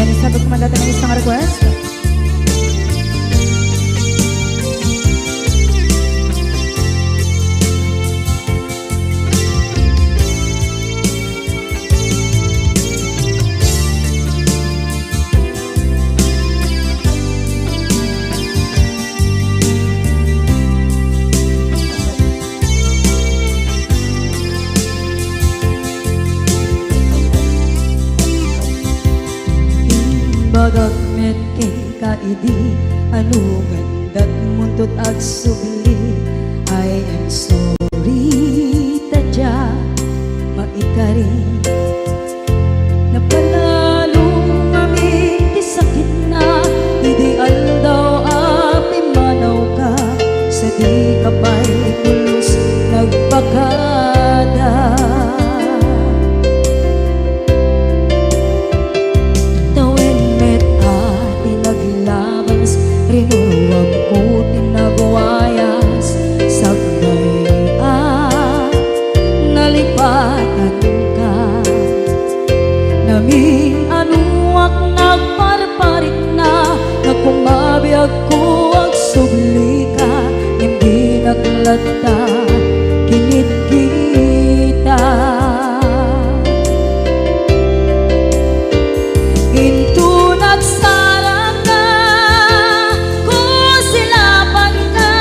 Yan, sabag kumandata ng isang request. Bagat met kay kaidi anungan dat muntot ag subli. I am sorry tadya maikari napalalo kami ti sakit na ideal daw api manaw ka sa di kapay pulos nagpakada. Rinuruwag ko tinagwayas sagnay nalipatan ka namin anuak nagparparit na nagkumabiyag ko ag subli ka hindi naglata kinit kita into nagsarang ka kung silapan ka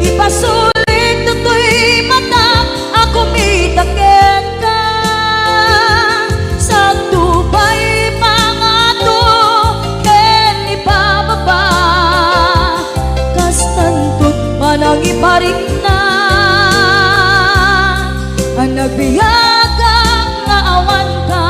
ipasulit to'y mata ako mitaken ka sa tubay pangato ken ipababa kastantot panang iparing na ang nagbiyagang nga awan ka.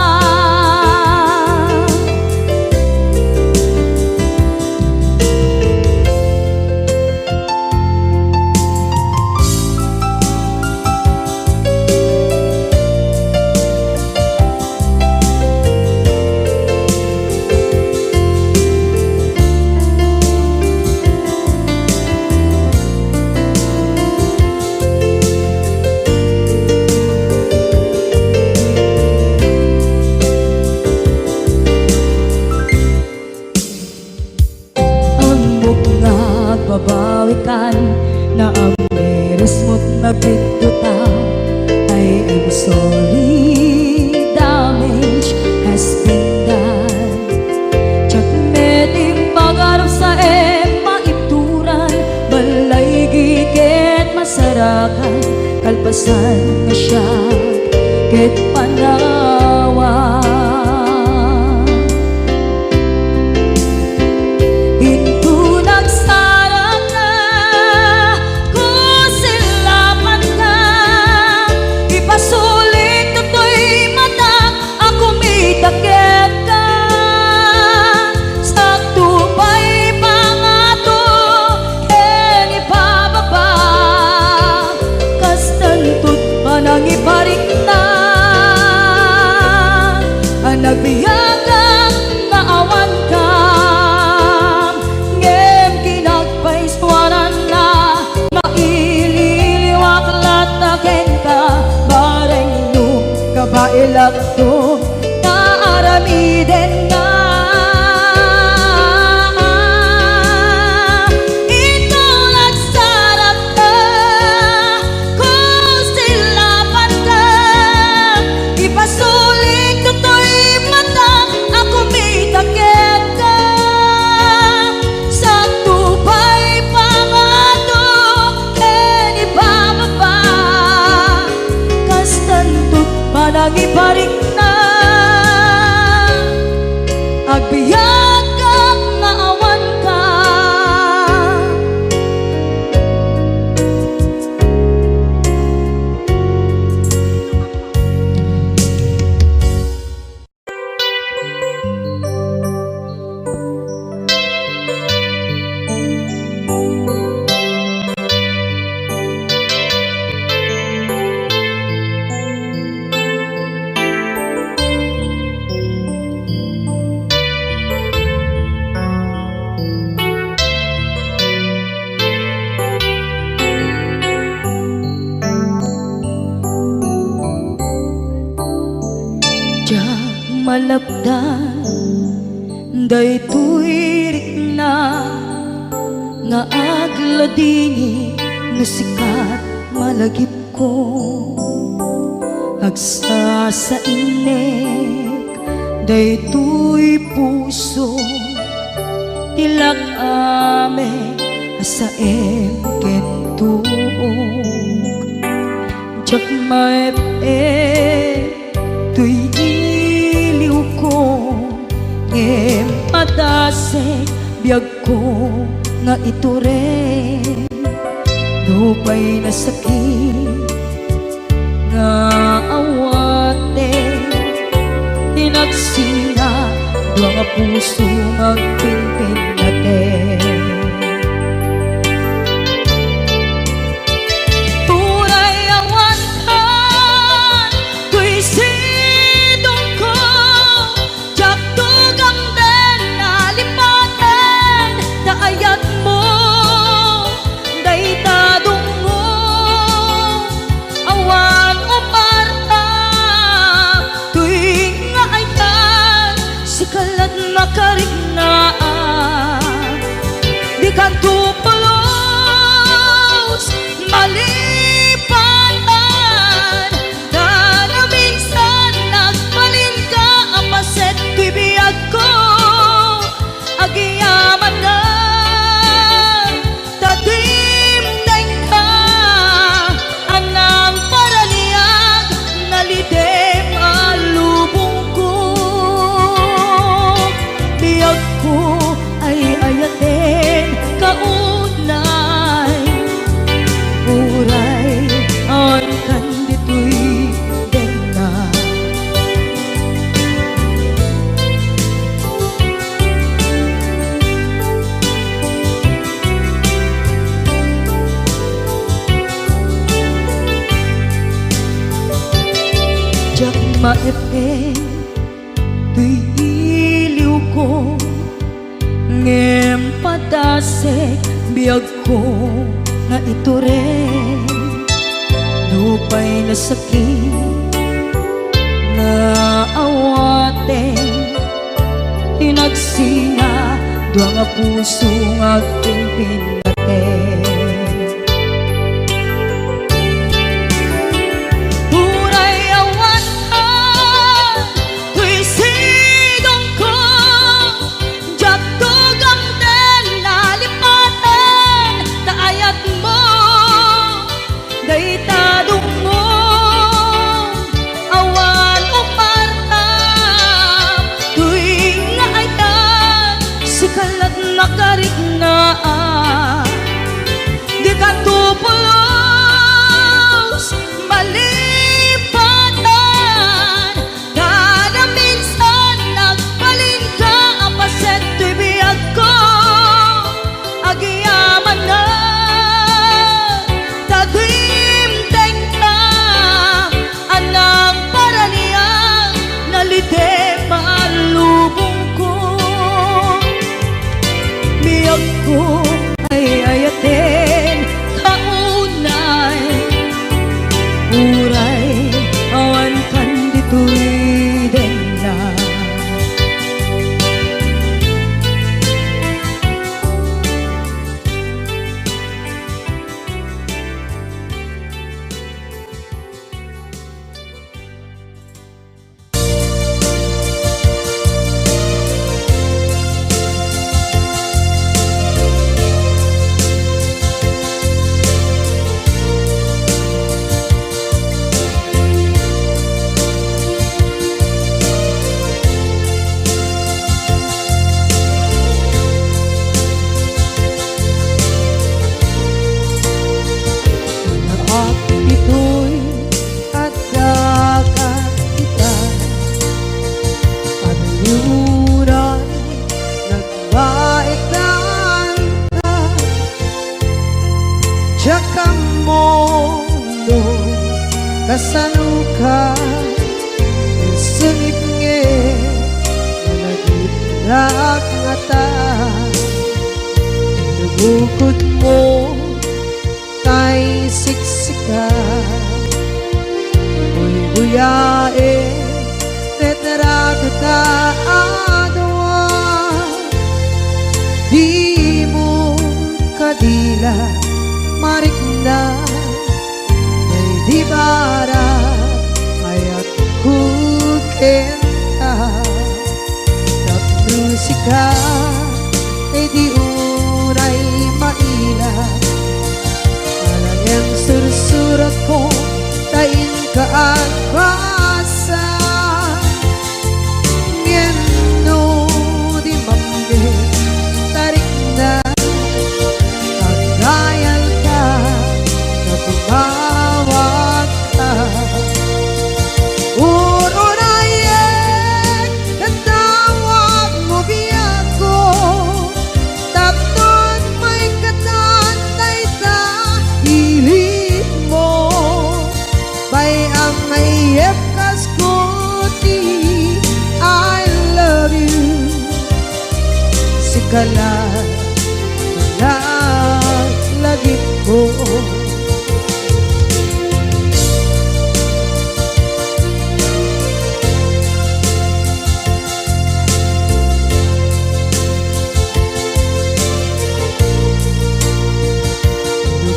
Babawikan na ang meres mo't nagpituta. I am sorry, damage has been done. Tsak meting pagarap sa maipturan balay gigit masarakan kalpasan na siya ket panawa. Nangiparing na ang nagbiyagang naawan ka ngem kinagpaiswanan na maililiwak lataken ka bareng nung kabailak to naaramiden na. Nagiparing na agbiyak ang naawan ka. malapdan daytoy rikna nga agladini no sikat malagip ko agsa sa inek daytoy puso tilak ame asaem kentuog jak maep tuy iliw ko ngem adase biyag ko nga ito rin lupay na sakit nga awate tinagsinga dua nga puso magpinpin natin turay awan ka tuy sidong ko jak tugang den nalipaten daayat mo daytadong mo awan umarta tuwing nga ayan sikalat makarignaan di kan tupulos malipatan na na minsan nagbalin ka apaset tibiyag ko agiyaman na tadimdeng ka anang paraniyag nalidem alubong ko biyag ko ay ayaten kaunay uray on kan ditoy denna jak maepeng tuy iliw ko ngem padasek biyag ko nga ito rin lupay na sakit na awate tinagsinga dua nga puso nga pinpinaten turay awan ka tuy sidong ko jak tugang den nalipaten daayat mo daytadong mo awan umarta tuwing nga ayan sikalat makarignaan di ka tupulos malipatan kada minsan nagbalin ka apaset tuy biyag ko agiyaman na tadimdeng ka anang paraniyang nalidem alubong ko biyag ko ay ayaten kaunay uray awan kan ditoy denna ito'y adagat kita Paniuran nagbaitan ka Diyak mondo kasanuka Sungit nge Malagitrak ngata Nabukod mo tay siksika Uy buyae tetra kita adwa maila marikna may di bara ayat kukenta tak musika ay di uray maila alang yang sursurat ko tain ka at basa ngeno di mambe tarik na pagdayal ka na tumawag ka urunayek katawag mo biyak ko tapnon may katantay sa hilig mo bay ang mayep kaskuti I love you sikala lagi ko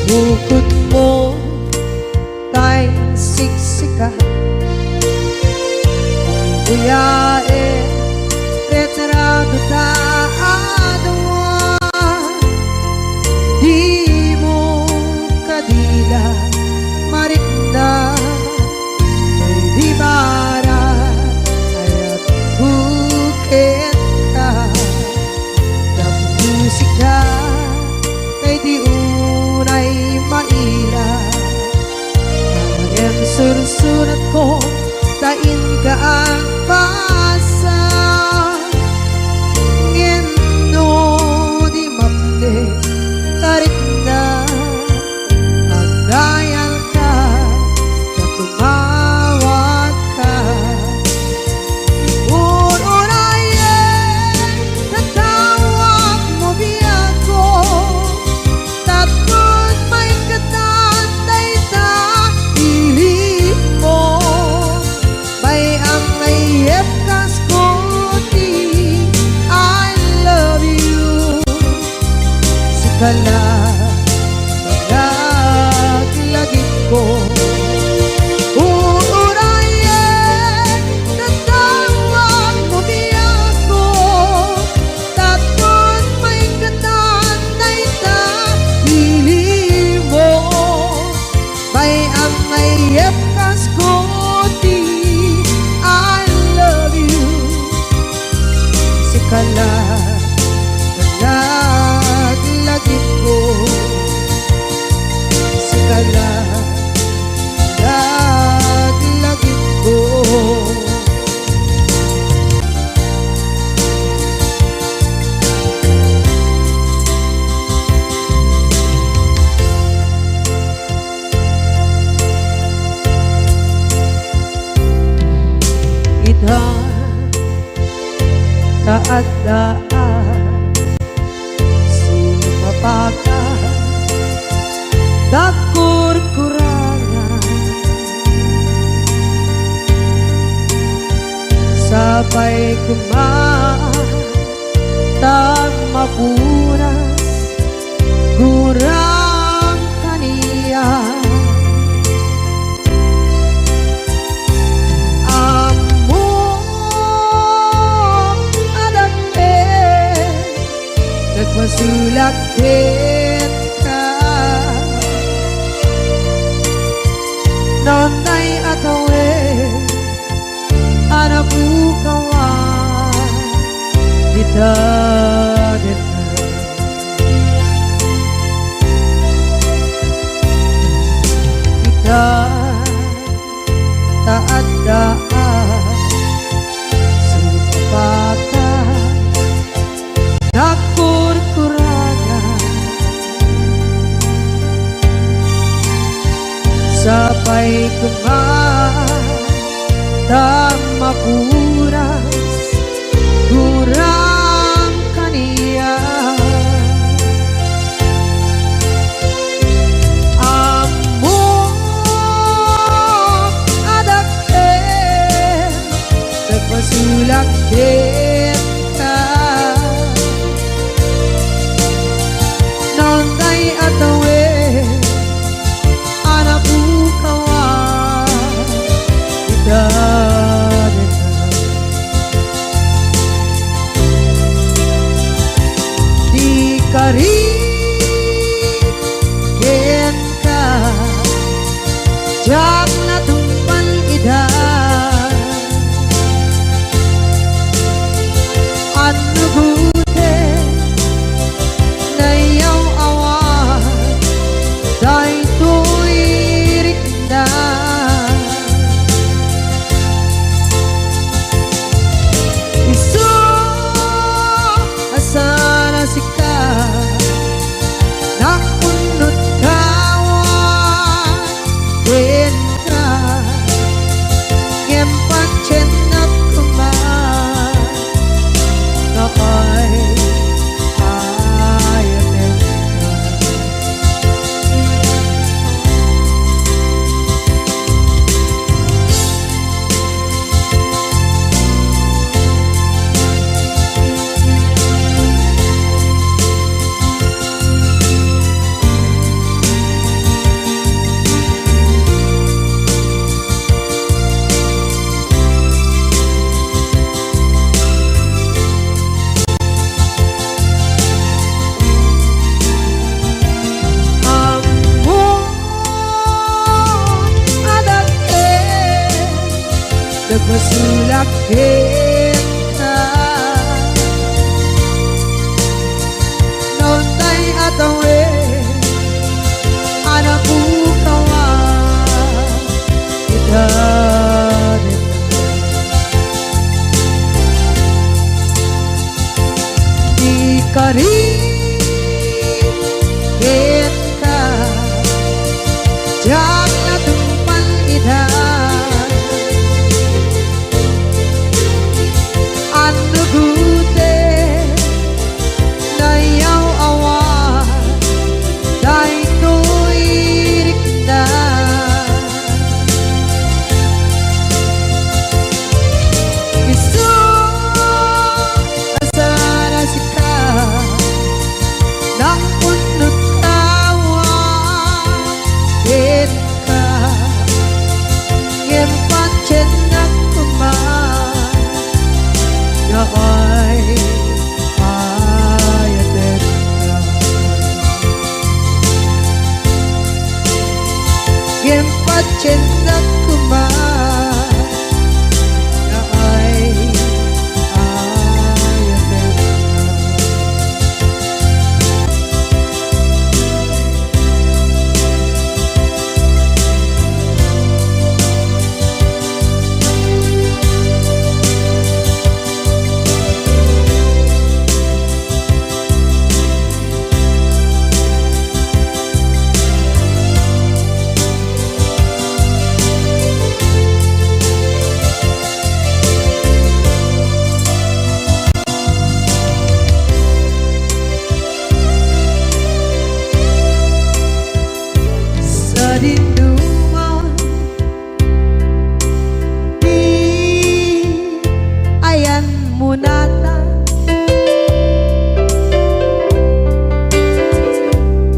bukod mo tay siksika buyae retrado ta adwa di mo kadila marikna may di bara ayat bukit ka na musika kay di unay maila ang sursurat ko tain ka ang basa ngeno di mamde tarik na pagdayal ka na tumawag ka urunayek tatawag mo biyak ko tapos may katantay sa hilig mo bay ang mayep kaskuti I love you sikala lagi ko urunayek tatawag mo biyak ko tapos may katantay sa hilig mo bay ang mayep kaskuti I love you sikala lagi ko sikala lagi ko ita taadaan sumapaka takur-kurangan sabay kumaan tag mapunas gurang kaniya masulakit ka nonday atawe anabukawan kita kita taadaan supakan nakur-kurangan sabay kumaan tang mapuras gurang kaniya amok adake nagpasulakit ka nonday ato jak natumpan ida anu gute na yaw awan day tuirik na isu asana sika nakunut kawan Yenka Ngempan cenap kuman Noy Ayatenka Nagmasulak kita noon tay atawe anak bukawan kita di kari kita jak natumpan ida anu gute na yaw awan day tuirik na isu asana sika nakunut kawan Yenka ngempan cenang kuman Noy Ayatenka Ngempat cenang kuman Noy Ayatenka Sa dinuman di ayan munata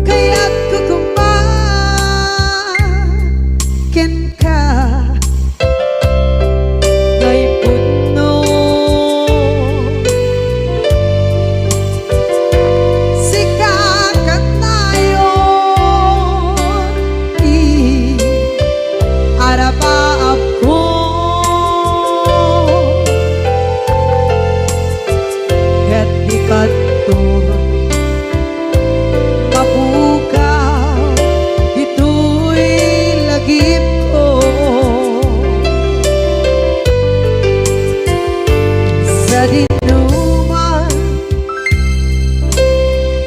kaya't kukumakin ka ngay puno sikakat tayo arapaap ko ket dikadto mapukaw dito'y lagip ko sa dinuman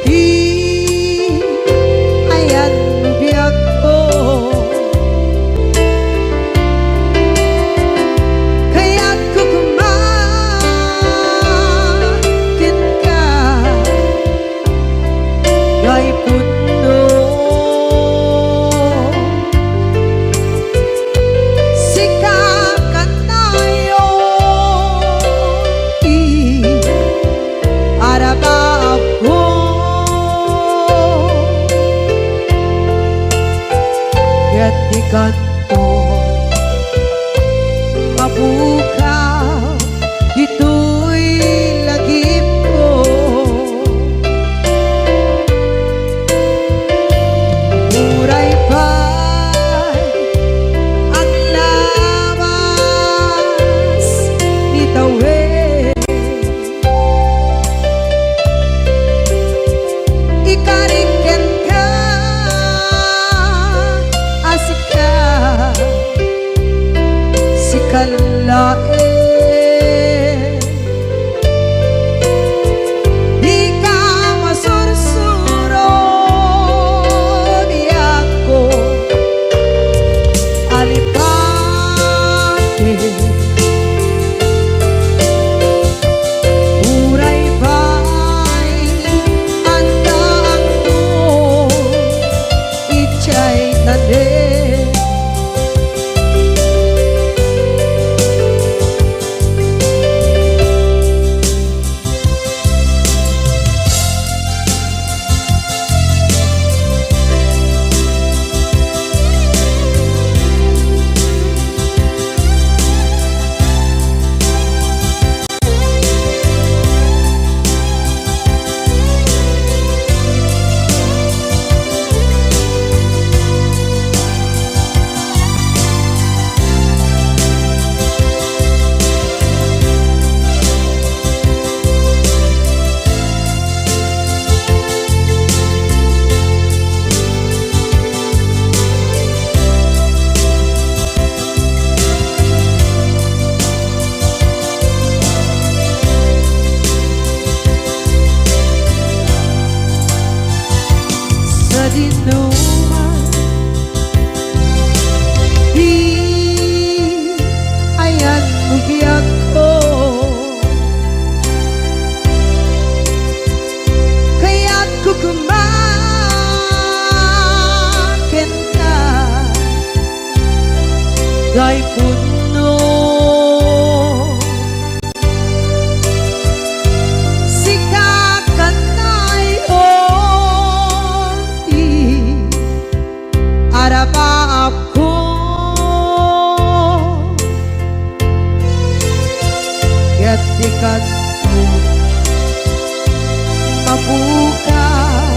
di ayan biyak ko kaya't kukumakin ka ngay puno sikakat tayo arapaap ko ket dikadto mapukaw dito'y lagip ko muray pa'y lain. Di ka masursuro biyako alipate. Uray ba'y andaan mo ichay nade. Sa dinuman di ayan bugyak ko, kaya't kukumakin ka gay puno. Arapa ako kaya't ikat mo mabukaw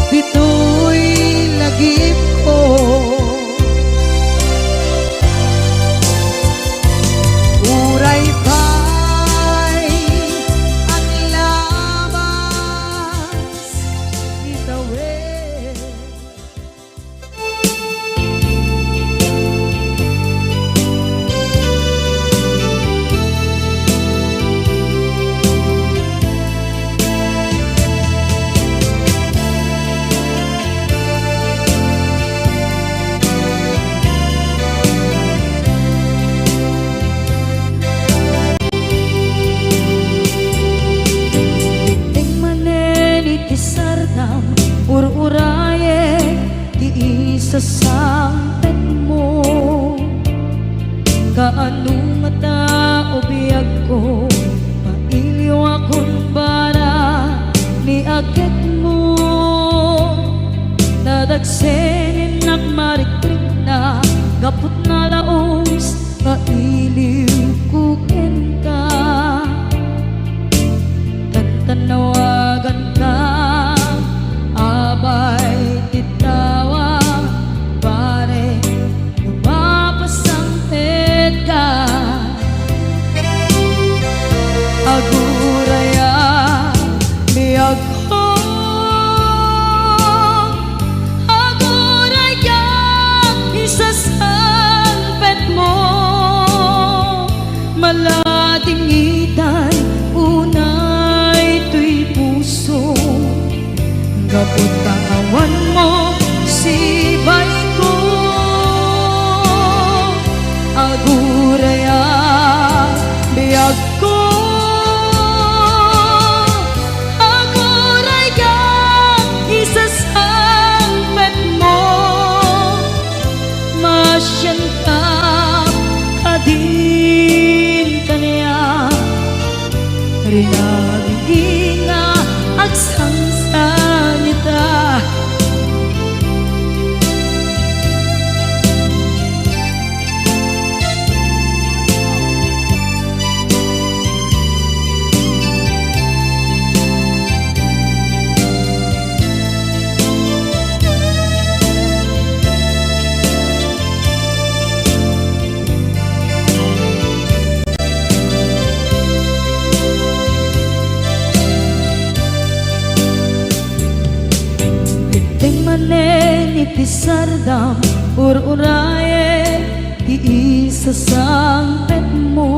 dito'y lagip ko. Uray ba'y ang labas itawid. Ur-uraye di isa sampet mo, kaano mata o biyag ko, mailiw akong bara ni agad mo. Nadagsenin nagmarikrik na gapot na laos, mailiw kukin ka, tantanawagan ka. Abay titawa pare lumapasang ka aguraya biyag ko, aguraya isasalpet mo malating itay unay tuy puso. Kapot kawan mo si bay ko aguraya biyag ko, aguraya isasalpet mo masyanta kadin kanya rinaging agsangsan nita. Pisardam ur-uraye di isa sampet mo,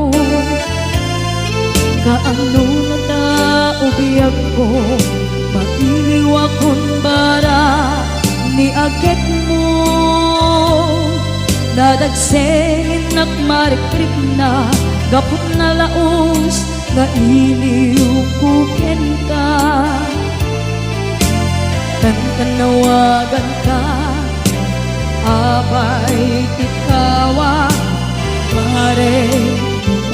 Salagsengin at marikrip na gapot na laos nga iniukuken ka. Tanawagan ka, abay ikawa, pare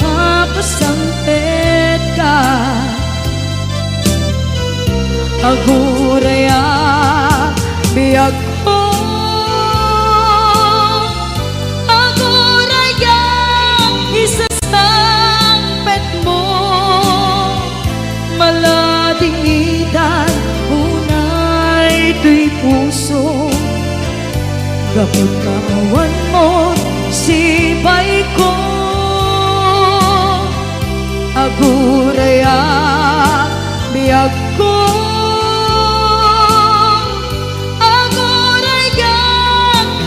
mapasampet ka. Aguraya biyag ko, aguraya isasampet mo, maladingitan unay tuy puso. Gapot kawan mo sibay ko, aguraya biyag ko, aguraya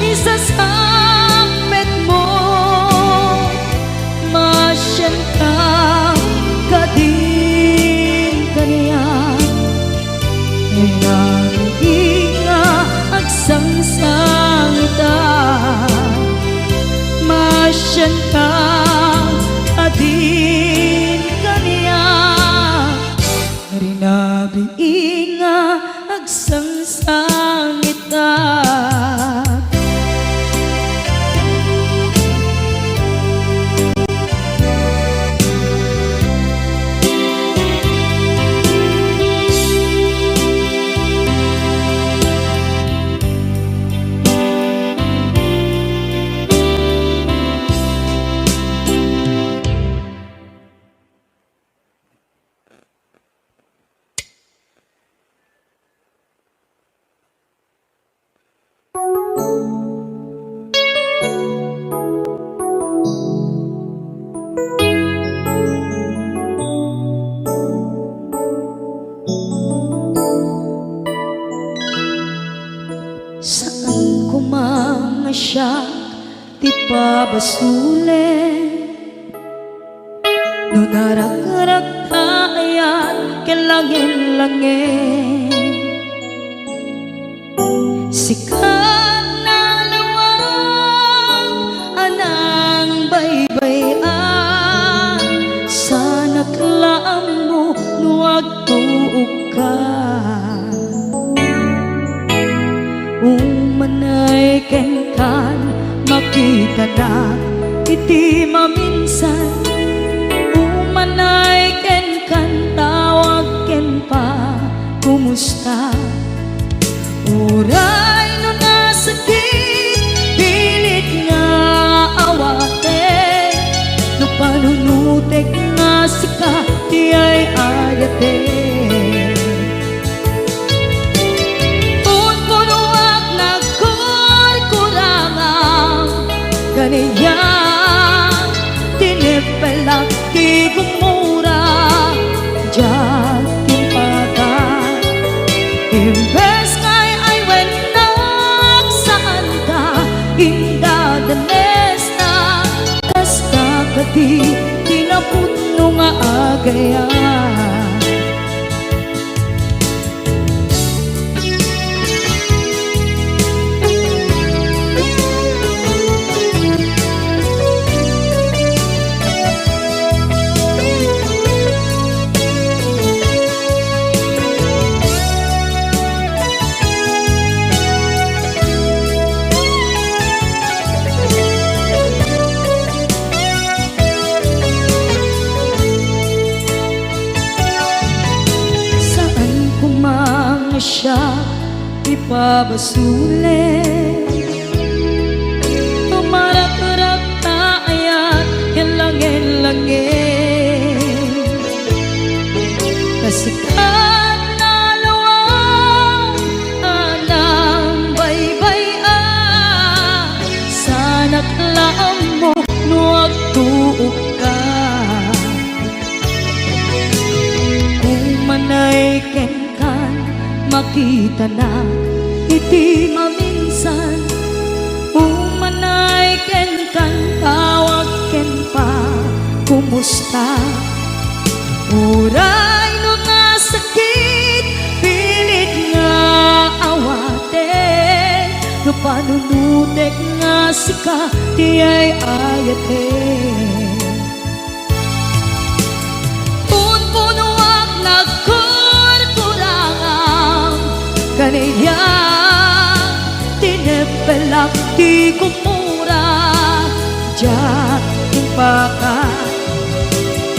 isasampet mo, masyan ka kadin kaniya. Nga agsangsang ita, masyan ka adin kaniya. Rinabi nga agsangsang ita. Saan ko mamasyak ti pabasule, no narak-rak kaayat kelangin-langin. Sikat na lawag anang baybayan, sana't laang mo nuwag tuog ka. Umanay ken kan makita na iti maminsan, umanay ken kan tawag ken pa kumusta. Uray no nasakit pilit nga awate, no panunutek nga sika di ay ayate. Kaniya tinipelak ti gumura diyan timpagan. Imbes kay ay wenak saan ka indadanes na, kasta kadi tinaputno nga agayan. Siya ipabasule, tumarak-rak na ayat kelangin-langin. Kasikat na lawang anang baybayan, sana't laang mo nuwag tuog ka. Umanay ken makita na iti maminsan, umanay ken kan tawag ken pa kumusta. Uray no nasakit pilit nga awate, no pa panunutek nga sika ti ay ayate. Punpunuak nagkurkurangang kaniya tinepelak ti kumura jak impaka.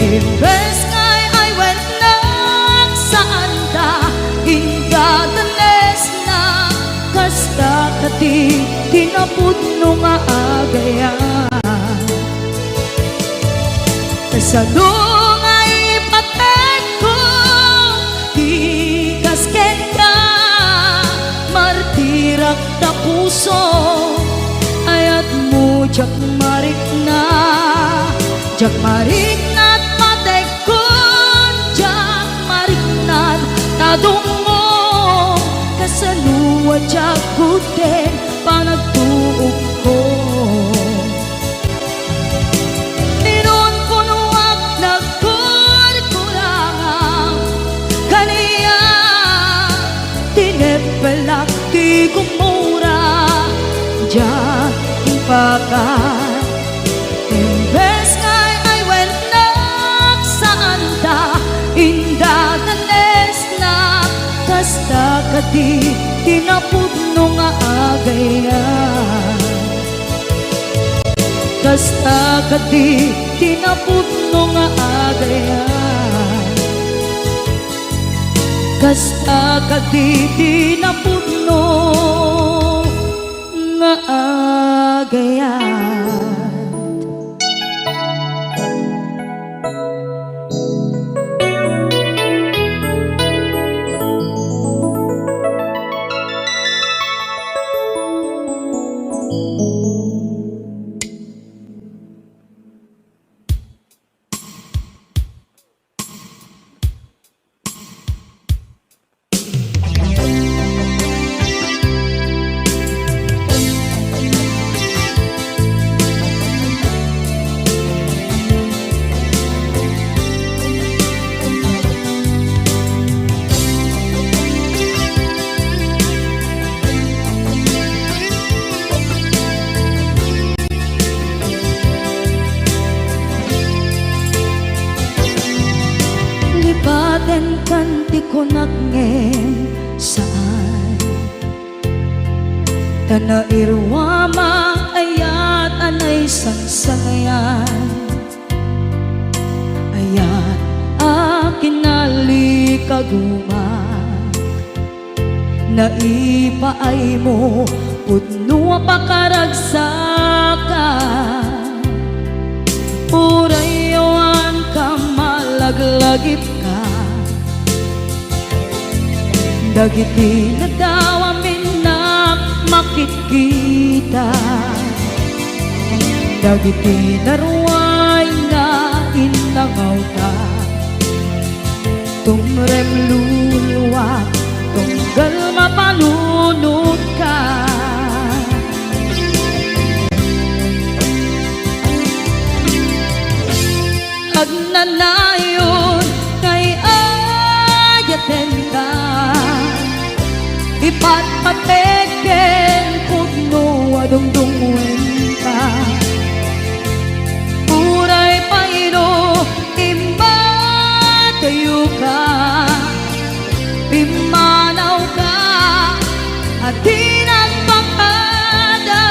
Imbes ngay ay went nagsaan ta ingadanes na kasta kati tinapudno nga agayan. Kasano nga ipatek ko di kasken ka martirak ta puso ayat mo jak marik na patek ko jak marik na tadungo kasaluwa jak kuten panagtuog ko. Ninon punuak nagkurkurangang kaniya tinepelak ti kumura jak impakan. Imbes ngay ay went nagsaan ta indadanes na kasta kati tinapudno nga agayan. Kasta kati tinapudno nga agayan. Kasta kati tinapudno nga agayan. Lipaten kanti ko nagngem saan tana irwama ayat anay sangsangayan ayat akin nalikaguma naipaay mo pudno pakaragsakan urayawan ka malaglagip ka dagiti na daw amin na makikita dagiti naruay na inangaw ta tumrem luluwa tunggal mapanunod ka agnanayon kay ayaten ka ipatpateken pudno adungdungwen ka uray paino imbatayo ka pimanaw ka at di nagpakada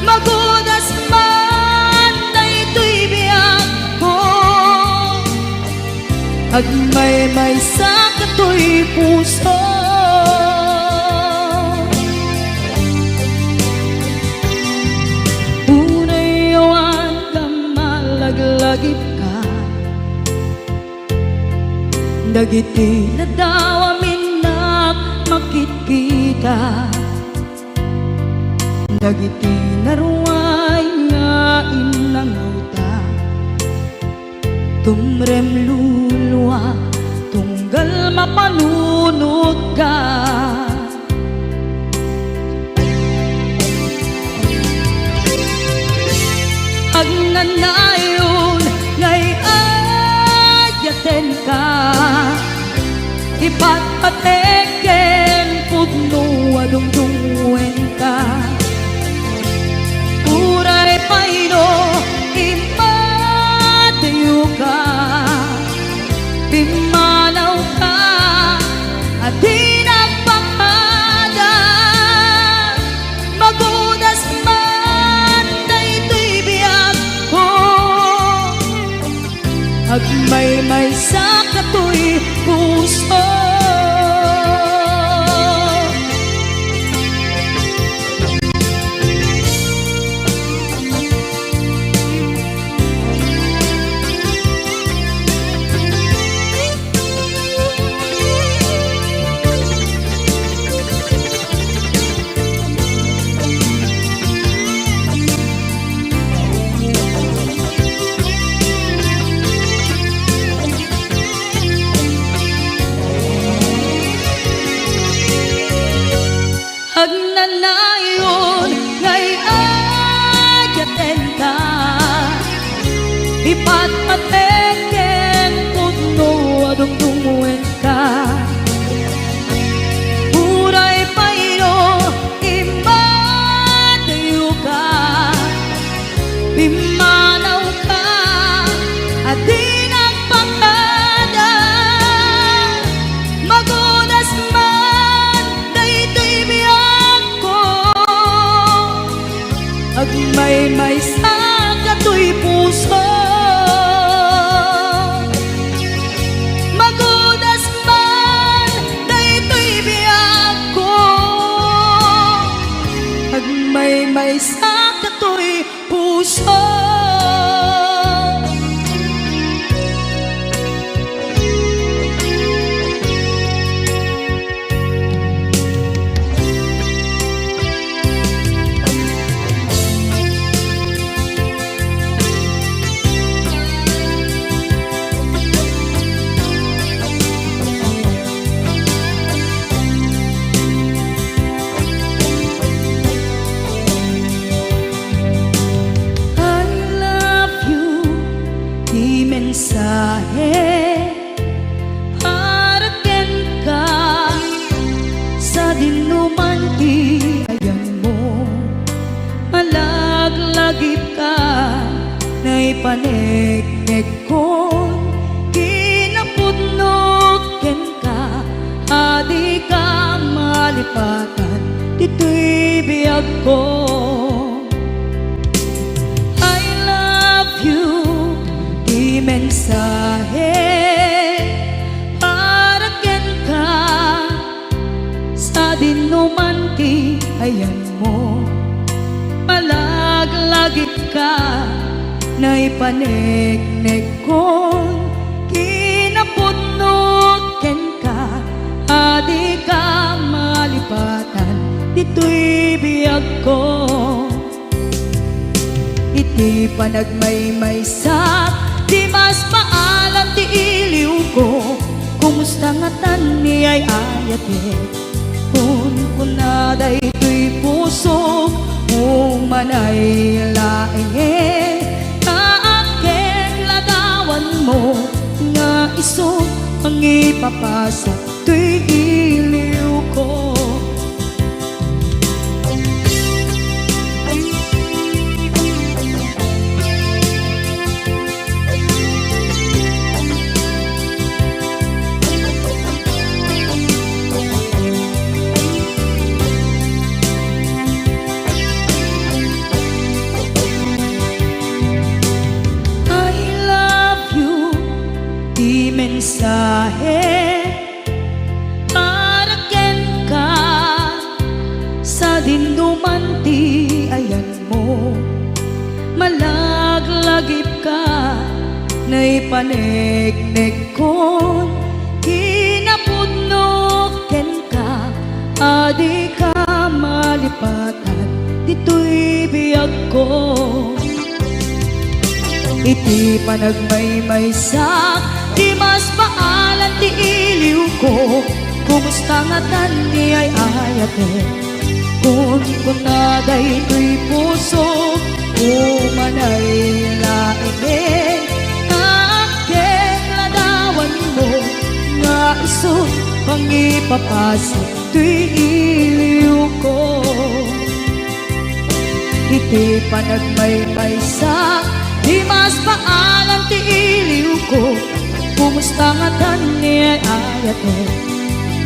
magudas man na ito'y biyak ko at may sa kato'y puso unayawan ka malaglagip ka dagiti na daw amin na makikita dagiti naruay nga inangaw ta tumrem luluwa tunggal mapanunod ka agnanayon ngay ayaten ka ipatpateken pudno adungdungwen Agmaymay sa katoy puso. Agnanayon ngay ayaten ka, ipatpateken putno adungdungwen ka. Uray paino imadayo ka, bimanaw ka adi nagpakada. Magunas man daytoy biyag ko, agmaymay sa katoy puso. Magunas man daytoy biyag ko, agmaymay sa katoy puso. Mensahe para ken ka sa dinuman ti ayan mo. Malaglagip ka na ipanegnek ko, kinapudnot ken ka adi ka malipatan dito'y biyag ko. Mensahe para ken ka sa dinuman ti ayan mo. Malaglagip ka na ipanegnek ko, kinapudnot ken ka adi ka malipatan dito'y biyag ko. Iti panagmaymay sa di mas maalam ti iliw ko, kumusta nga tan ni ay ayate. Kun kunaday to'y puso, umanay laeng kaaken ladawan mo, nga iso ang ipapasa to'y iliw ko. Mensahe para ken ka sa dinuman ti ayan mo. Malaglagip ka na ipanegnek ko, kinapudnot ken ka adi ka malipatan dito'y biyag ko. Iti panagmaymay sa di mas maalan ti iliw ko, kumusta nga tan ni ay ayate. Kun kunaday to'y puso, umanay laeng kaaken ladawan mo, nga iso pang ipapasa to'y iliw ko. Iti panagmaymay sa di mas maalam ti iliw ko, kumusta nga tan ni ay ayate.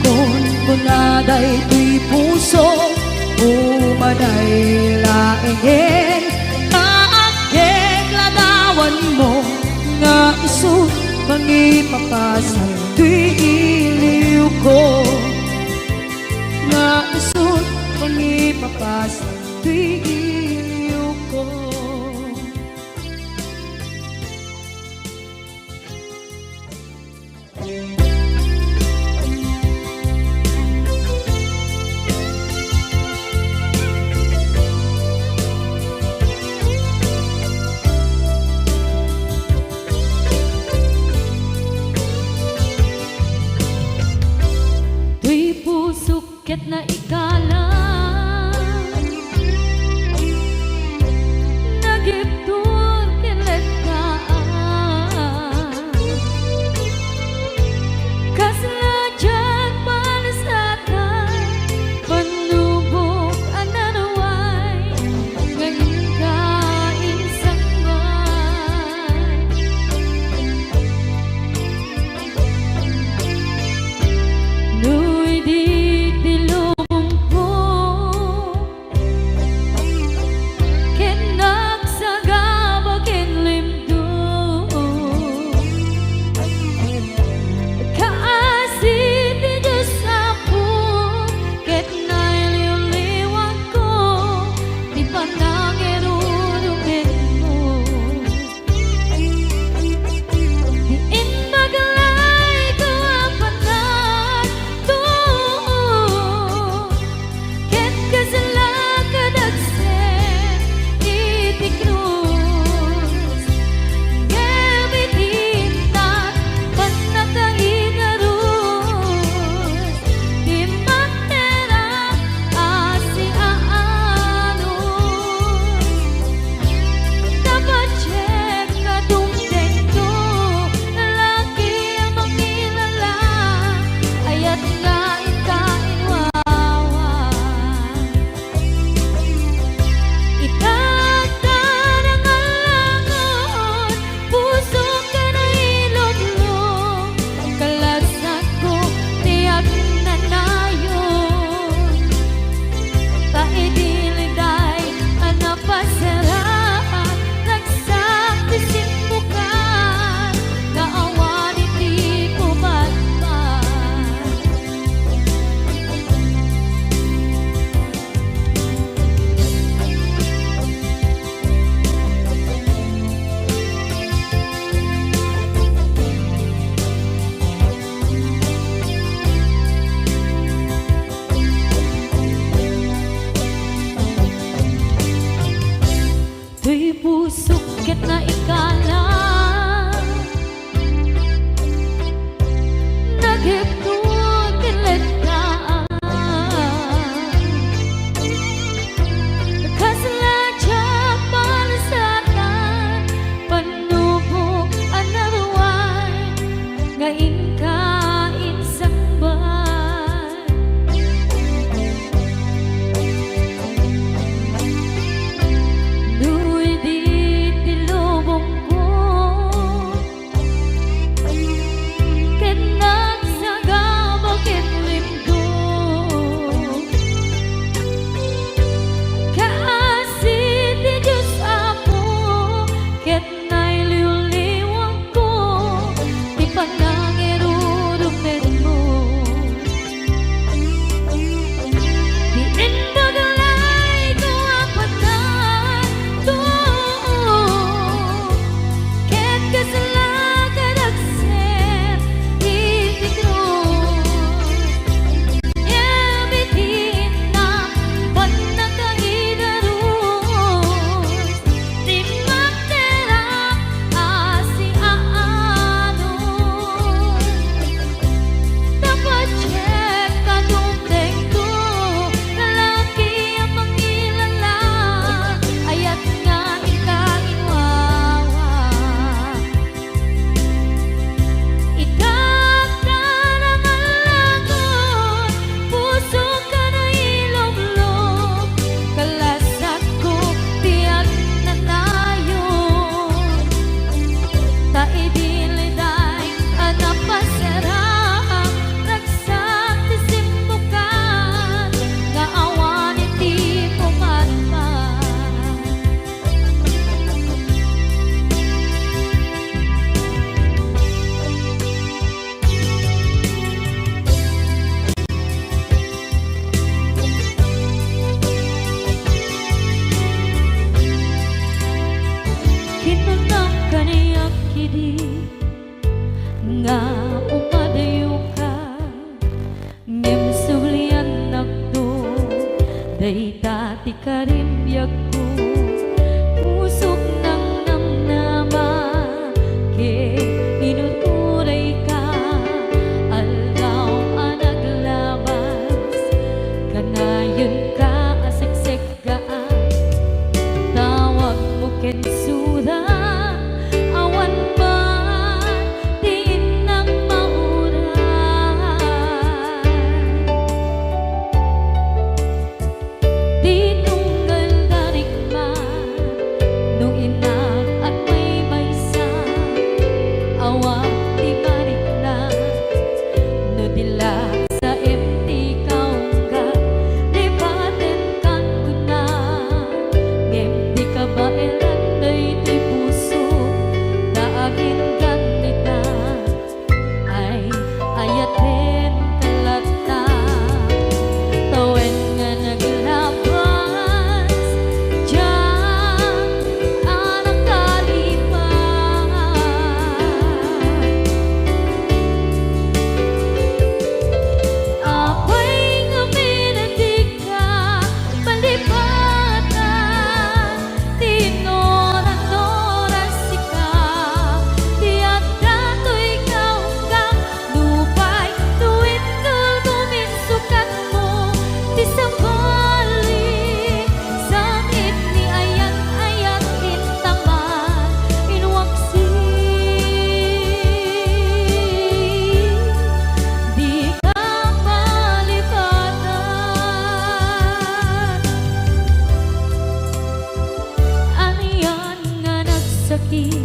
Kun kunaday to'y puso, umanay laeng kaaken ladawan mo, nga iso pangipapasal tuy iliw ko. Naisod pangipapasal tuy iliw ko. Tuy pusukit na ikalang nagiptur kiletaan kaslajan malasatan panubok ananaway ngayon kain sangman nuy di tilong ko ken nagsagaba ken limdo kaasi ti Diyos ako ket nailiwliwang ko di panangirurumin mo diin maglay ko apanan to ket kasalakadagsen iti krus ngebitintan panataigarus di manterang asi aanos dapat check kadungdeng to lalaki ang makilala ayat kain wawa itatan ang alangon puso ka na ilumlum kalasat ko tiyak na nayon taidiliday anapasarahan nagsaktisin mo ka naawan iti kumatman tuy pusukit na ikalang nagiptur kiletaan kaslajan malasatan panubok anarway ngayon kain sangban nuy di tilubong ko Walay dati karimbiyag ko, pusok ng namnama, ke inuturay ka, alaw ang naglabas, kanayon ka aseksek ka, tawag mo kensura, awan pa tiin ng mauran. Di tunggal darigma nung inak at may maysa, awang di marikna no dila sa empty kaungga, lipaten kan kuna ngem di ka ba elanday ti puso daagin ganita ay ayaten kalata tawen nga naglabas diyan anak kalipan. Apay nga minatig ka palipatan, tinoran-noras ka, tiyak dato'y kaunggang lupay, tuwid kal guminsukat mo, ti sabali, sakit ni ayat-ayat intaman, inwaksi, di ka malipatan. Aniyan nga nagsakit,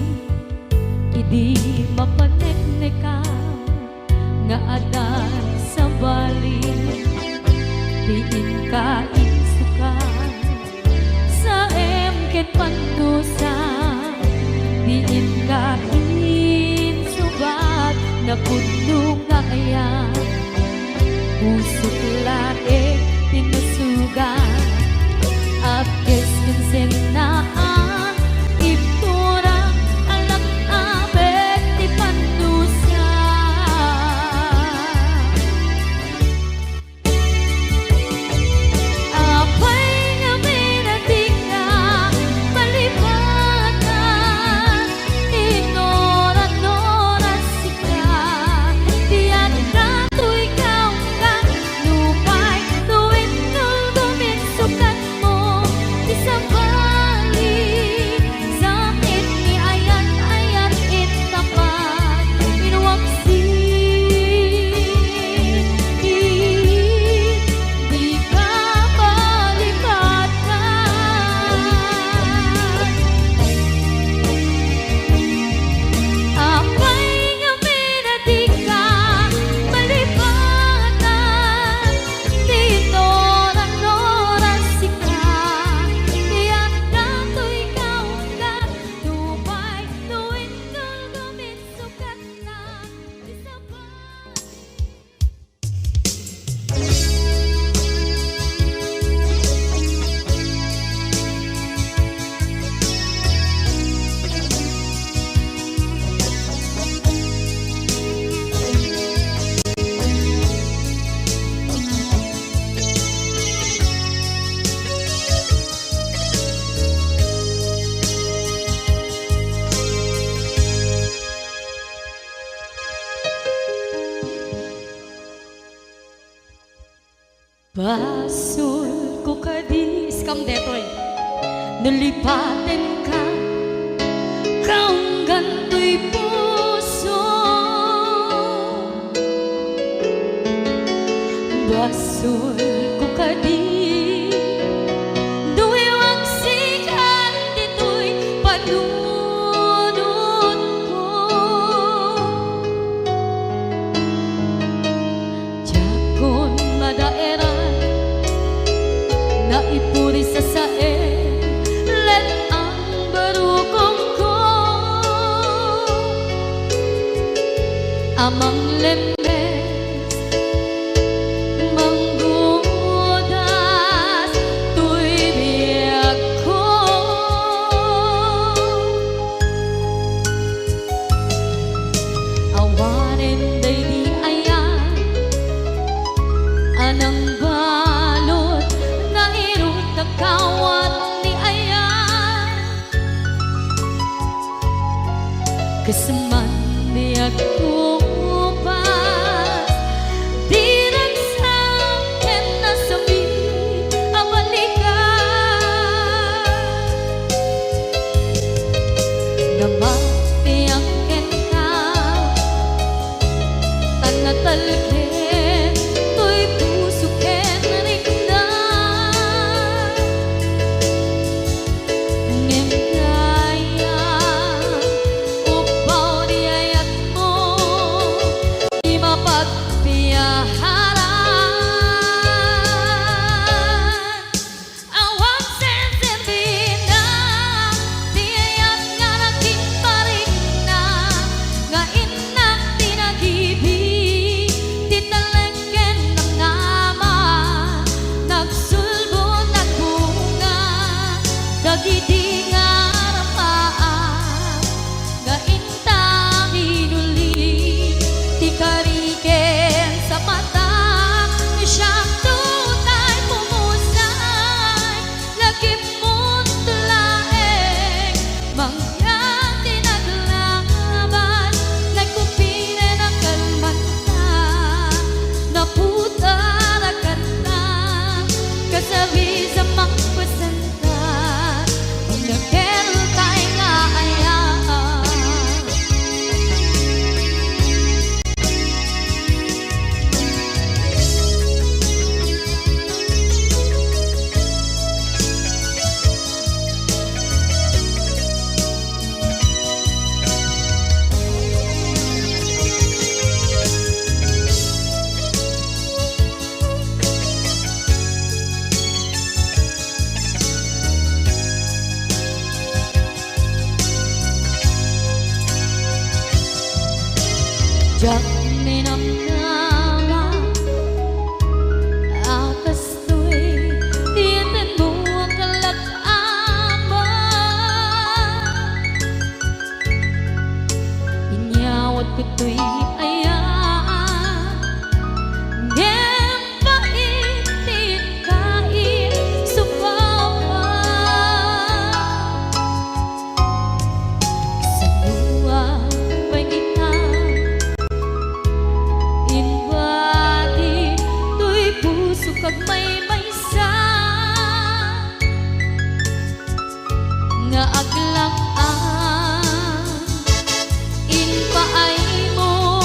idi mapaneknekan, nga adan sa bali, diin ka insukan, sa emket pandusa, diin ka insubat, na puno nga ayan, pusok lae tinusugan, apkes kinsenaan, ipturang alak abet ti pandusa. Apay nga minatig ka palipatan, tinoran-noras ka, tiyan dato'y kaunggang lupay, tuwid kal guminsukat mo, ti sabali, sakit ni ayat-ayat intapan, inwaksi, di ka malipatan. Apay nga minatig ka malipatan, tinoran-noras ka, tiyak dato'y kaunggan lupay, tuwid kal guminsukat na, ti sabali. Basul ko kadis kam detoy, nalipaten ka, kaunggan to'y puso. Basul ko kadis, duwiwag sikan dito'y panunod ko. Jakon madaeran na ipuri sa saen, let ang barukong ko, amang lemes manggudas tuy biyak ko. Awanen day di ayan, anang balot na iro Kasaman di ako pas di nagsakin na sabi ang balikan na mapiyakin ka tanatalkin to'y pusukin rin na ngem kaya upaw di ayat mo di mapagpiyaharan awang sensin na di ayat nga naging paring na nga inak tinagibig di talengken ng ama nagsulbo nagbunga dagiti nga rapaan nga intang inuli ti kariken sa mata ni siyang tunay pumusay lagi mong tulaeng mangyang tinaglaban nagkupine ng kalmanta naputa na kanta kasabi sa magpasanta ang nakeltay nga ayaan Diyak minamnama akas to'y tiyatin mo ang kalak-ama inyawat ko to'y ayaan ngem paitin kain supawa sa luwa pagitang inbati to'y puso kag may maysa nga aglang-an inpaay mo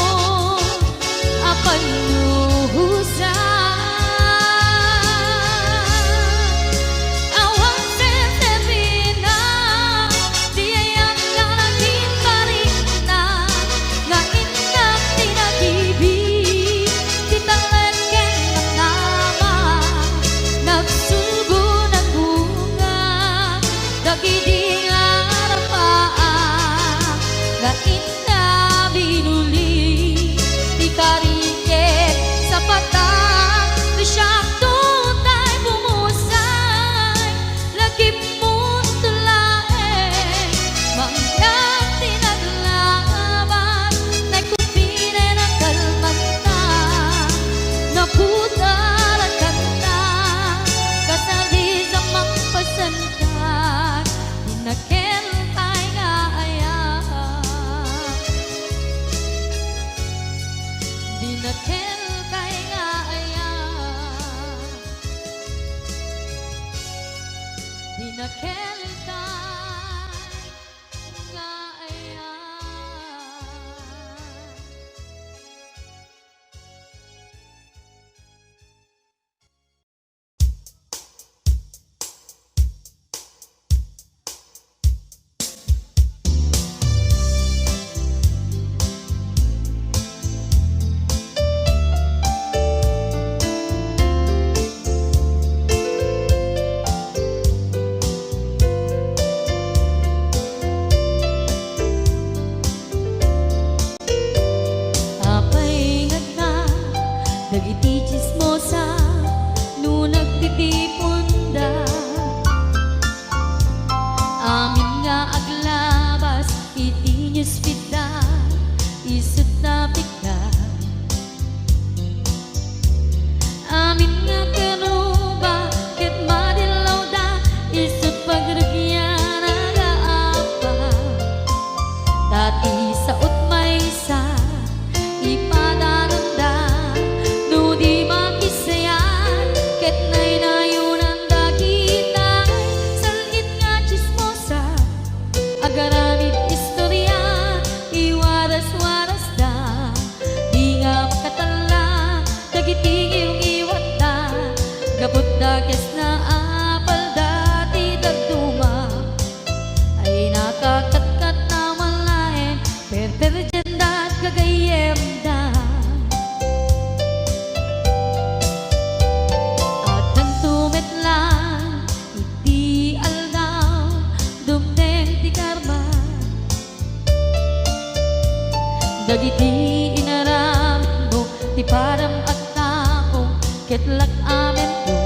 Dagiti inaram mo ti param at tao ketlak amen mo.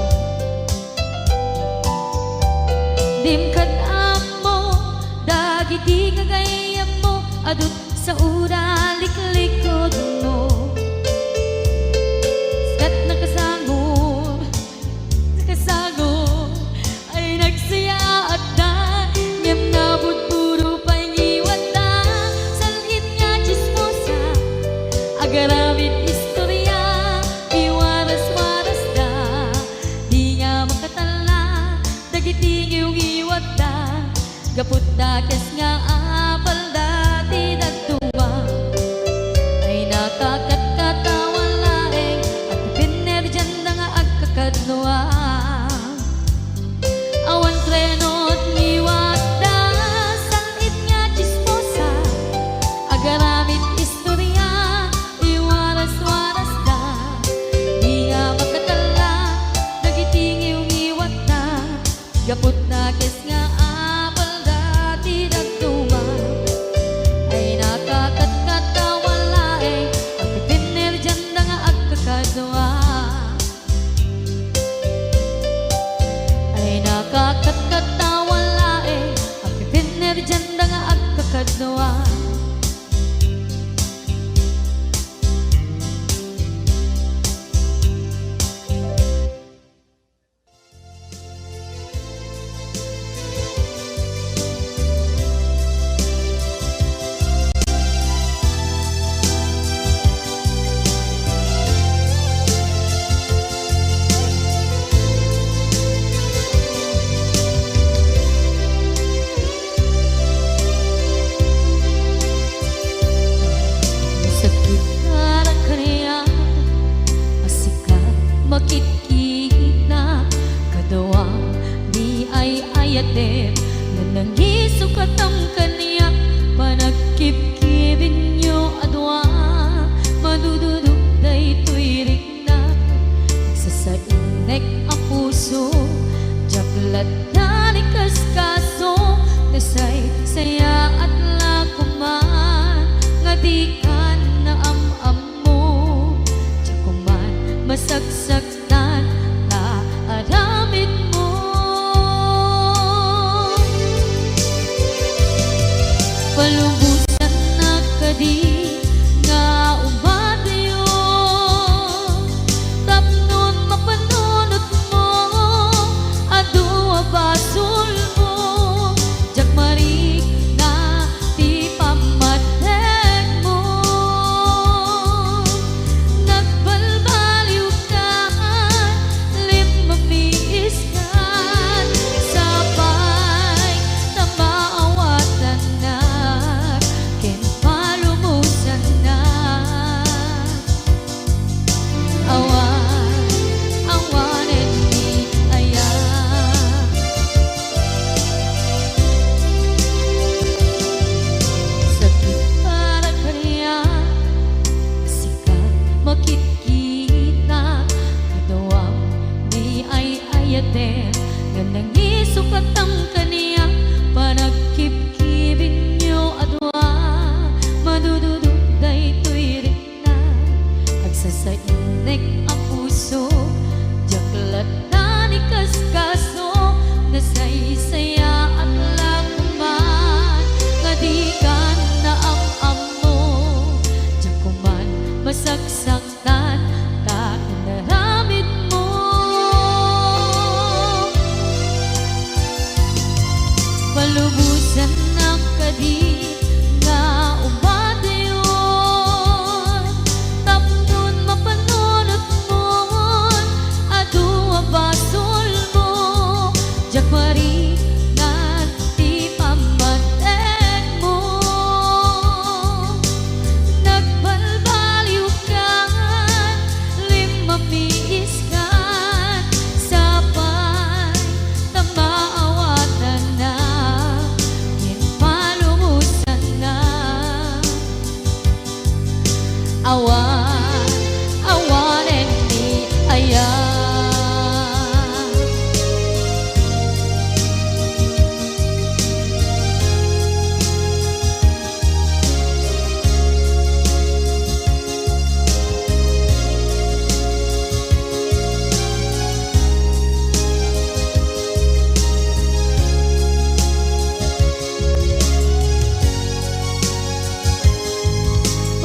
Dimkad mo dagiti kagayam mo adut sa ura liklikod mo. Skat nakasagol ay nagsaya at da ngem nabot puro pangiwat da salhit nga chismosa agaramit istorya iwaras-waras da di nga makatala dagiti giwat da gaput da kes nga apal da ti dagtuwa ay nakakatkatawa laeng at pinerjan da nga agkakadluwa. Awan trenot ngiwat da salhit nga chismosa agaramit istorya iwaras-waras da di nga makatala dagiti ngiwat da gaput na kes nga apal da ti dagtuwa ay nakakatkatawa laeng at pinerjan da nga agkakadwa ay nakakatkatawa laeng at pinerjan da nga agkakadwa. Sakit karang kaniya asikat makikita kadawang di ay ayaten na nangisukat ang kaniya panagkip-kibin nyo adwa madududog da ito'y rikna nagsasainek ang puso jaklat na ni kaskaso nasay saya at lakuman nga di ka na am mo jakuman masagsaktan na aramid mo. Palubusan na kadi nga umadayo tapnon mapanunot mo adu basol mo jakmarik na ti pamatek mo nagbalbaliw ka limamiis ka sabay na maawatan na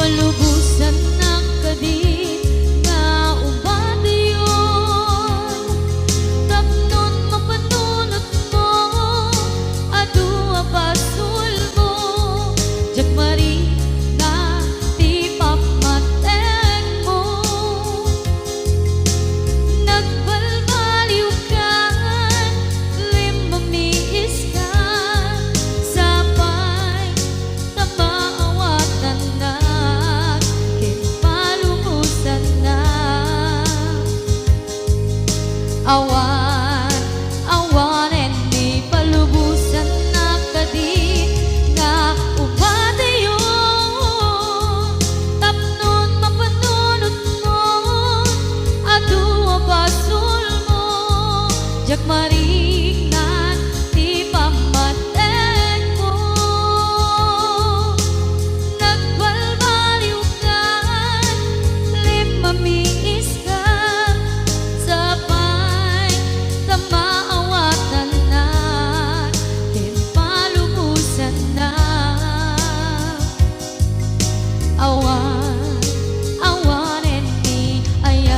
malubusan ng kadit nga ubadayon. Tapnon mapanunot mo, adua pasul mo, jagmari na ti pamateng mo. Nagbalbaliw ka, limamiis ka, sapay tamaawatan na, kinpalumusan na. Awan, awanen di palubusan na kadi nga ubadayon. Tapnon mapanunot mo, adua pasul mo, jagmarignan ti pamateng mo. Nagbalbaliw ka, limamiis ka, sapay tamaawatan na, kinpalumusan na. Awan, awanen ni ayan.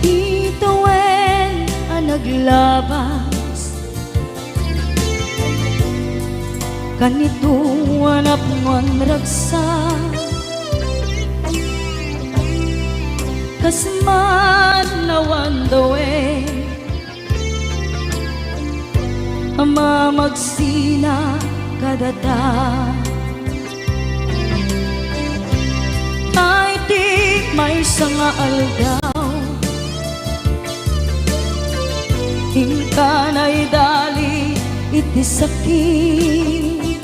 Ituwen ang naglabas, kanito hanap mo ang ragsa, kasman nawan dawe, ama magsina kadada. Ay di may sanga aldaw, hingkanay dali iti sakit.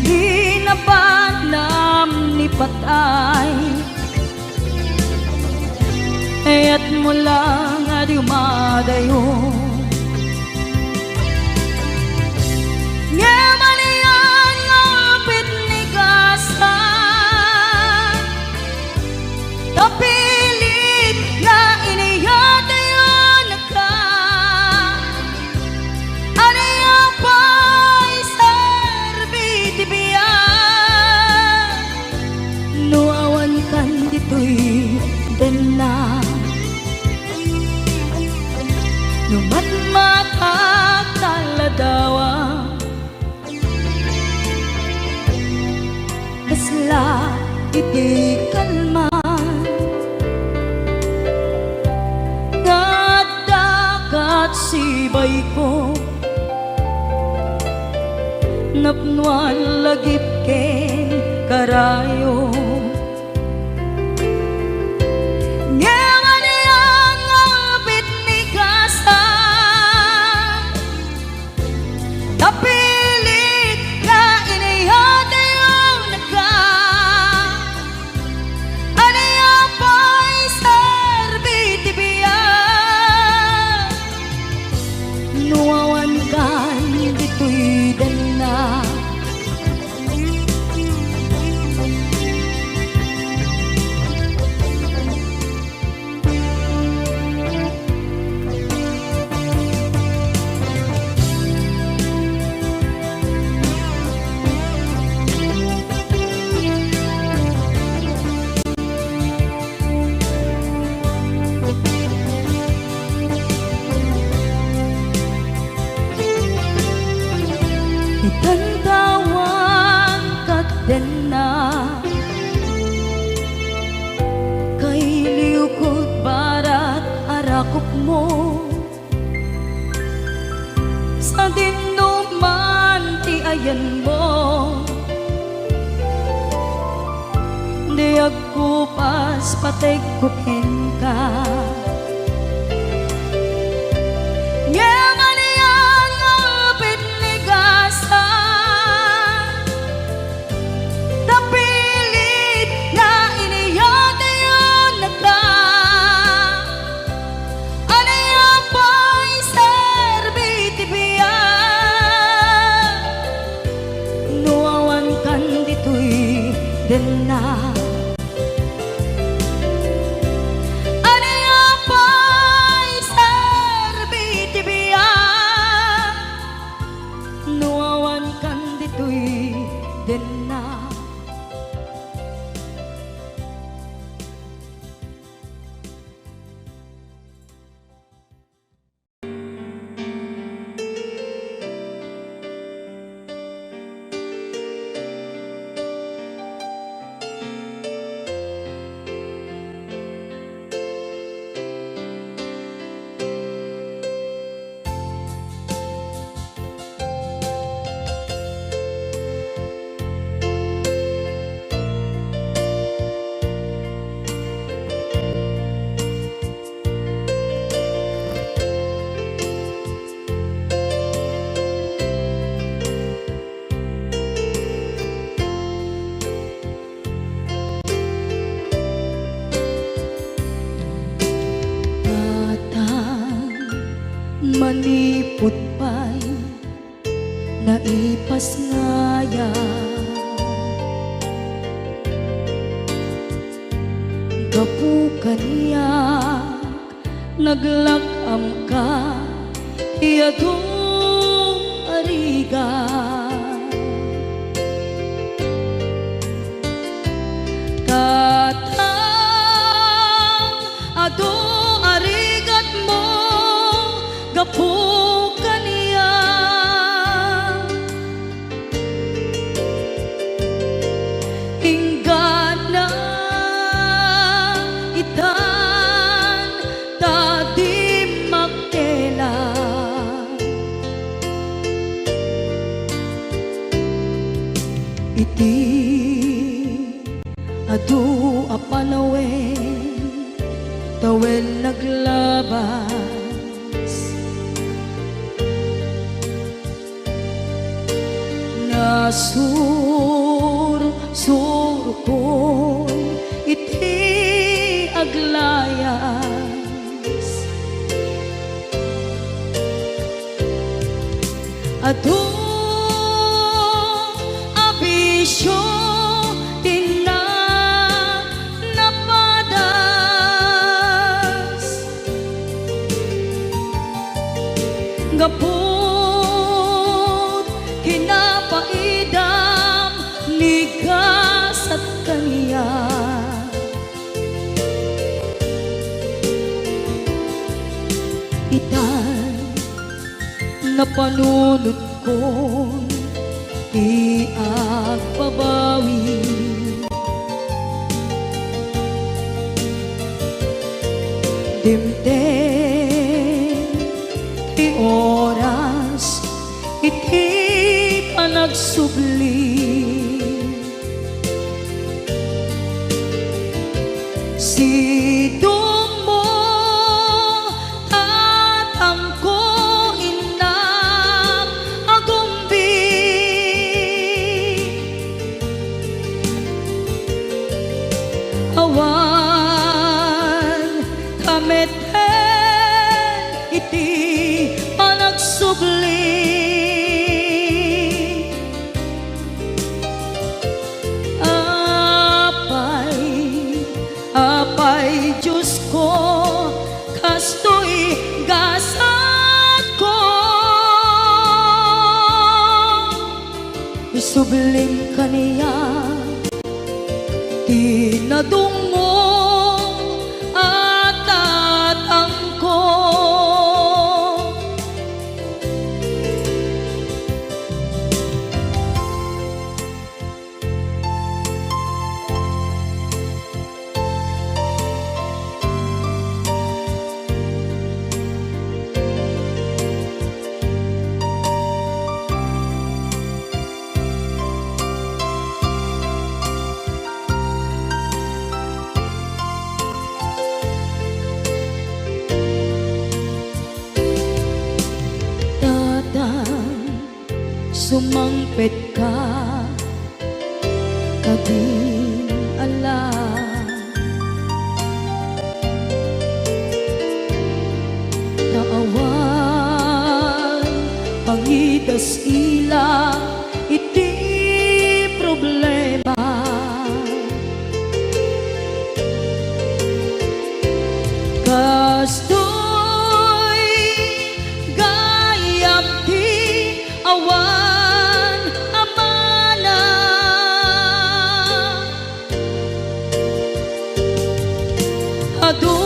Di na panam ni patay, ayat mo lang adi umadayo. Ngaman iyan ngapit ni kasa, tapilit nga iniyatayon ka. Aniya pa'y serbi tibiyan, nuawan kan dito'y dena. Numatmatak taladawa, kasla iti kalman. Nagdagat sibay ko, napnuan lagip ken karayo. Ngaman iyang ngapit ni kasa, tapilit nga iniyatayon ka. Aniya pa'y serbi tibiyan, nuawan kan dito'y dana. Itantawan kat den na, kay liukod barat arakop mo, sa dinuman ti ayan mo. Di agkupas patay kuken ka, manipot pa'y naipas ngaya. Gapu kaniyak naglakam ka iyadong ariga. Katang ado arigat mo gapu kaniyak inggan na itan tadi makela. Iti adu apanawen tawen naglabas nasur ko'y iti aglayas. Adu abisyo gaput kinapaidam ligas at kaniya. Itan napanunod ko di agbabawi. Dimdem ti oras iti ka nagsubli. Sidong mo tatangko inam agumbi. Awan kameten iti panagsubli. Apay Diyos ko kastoy gasat ko. Isubling kaniya tinadong mo at tatang ko. Sumangpet ka kading alam naawan pangidas ila iti problema. Kastoy gayam ti awan adu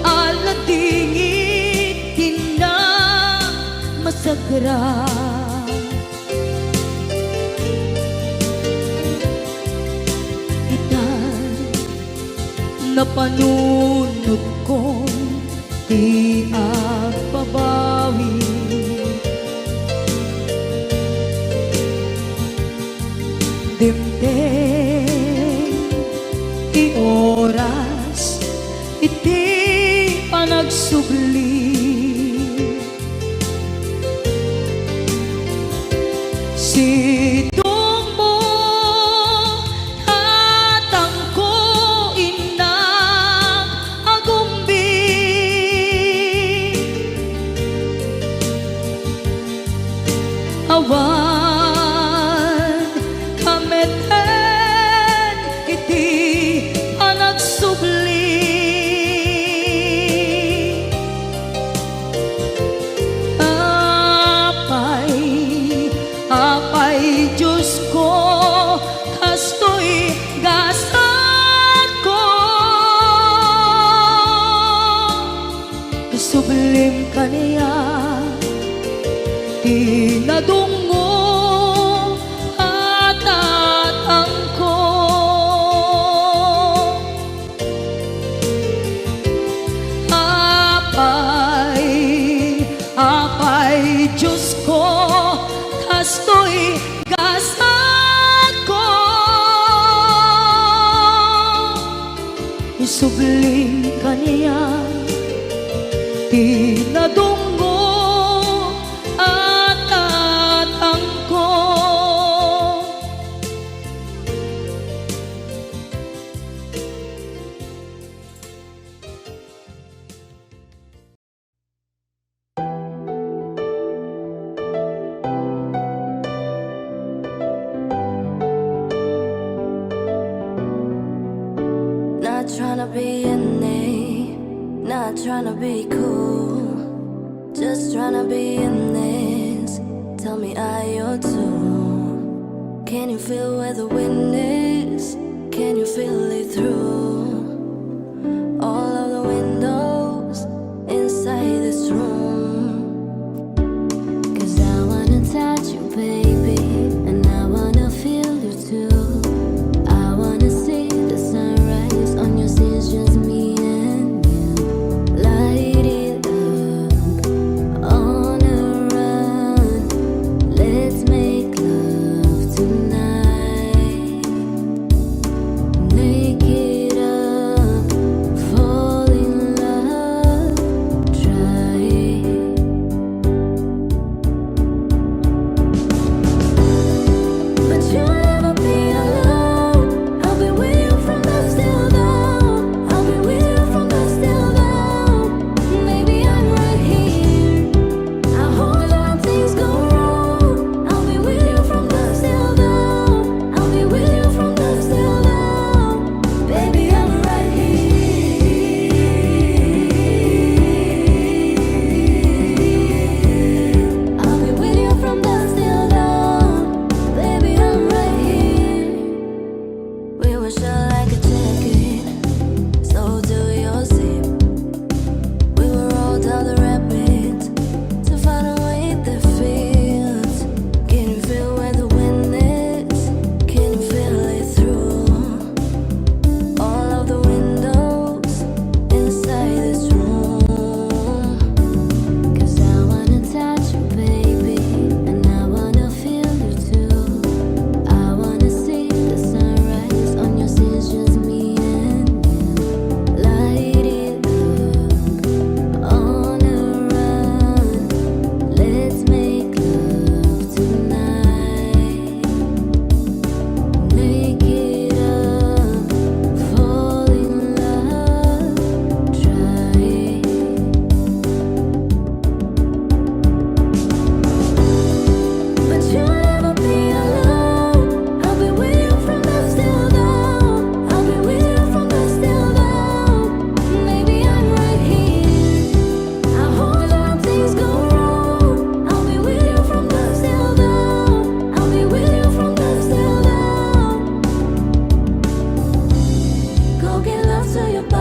aladingit tina masagra. Itan napanunod ko di agbabawi. Dimdem ti oras iti panagsubli. Sidong mo tatangko inang agumbi. Isublim ka niya, tinadungo at tatangko. Apay, Diyos ko, kasto'y gasat ko. Isublim ka niya, tinadungo at tatangko. Not tryna be an A, not tryna be cool, just tryna be in this. Tell me, are you too? Can you feel where the wind is? Can you feel it through all of the windows inside this room? 'Cause I wanna touch you, baby, and I wanna feel you too. I wanna see the sunrise on your skin, just me and you. Light it up on a run. Let's make love tonight. Make it up, fall in love, try it. But you'll never be alone. I'll be with you from dusk till dawn. I'll be with you from dusk till dawn. Maybe I'm right here. I hold you when things go wrong. I'll be with you from dusk till dawn. I'll be with you from dusk till dawn. Baby, I'm right here. I'll be with you from dusk till dawn. Baby, I'm right here. We were shut like a jacket, so do your zip. We will roll down the rapids to find a way that feels. Can you feel where the wind is? Can you feel it through all of the windows inside this room? 'Cause I wanna touch you, baby, and I wanna feel you too. I wanna see the sunrise on your skin, just me and you. Light it up on a run. Let's make love tonight. Make it up, fall in love, try it. But you'll never be alone. I'll be with you from dusk till dawn. I'll be with you from dusk till dawn. Maybe I'm right here. I hold you when things go wrong. I'll be with you from dusk till dawn. I'll be with you from dusk till dawn. Go get love to your body.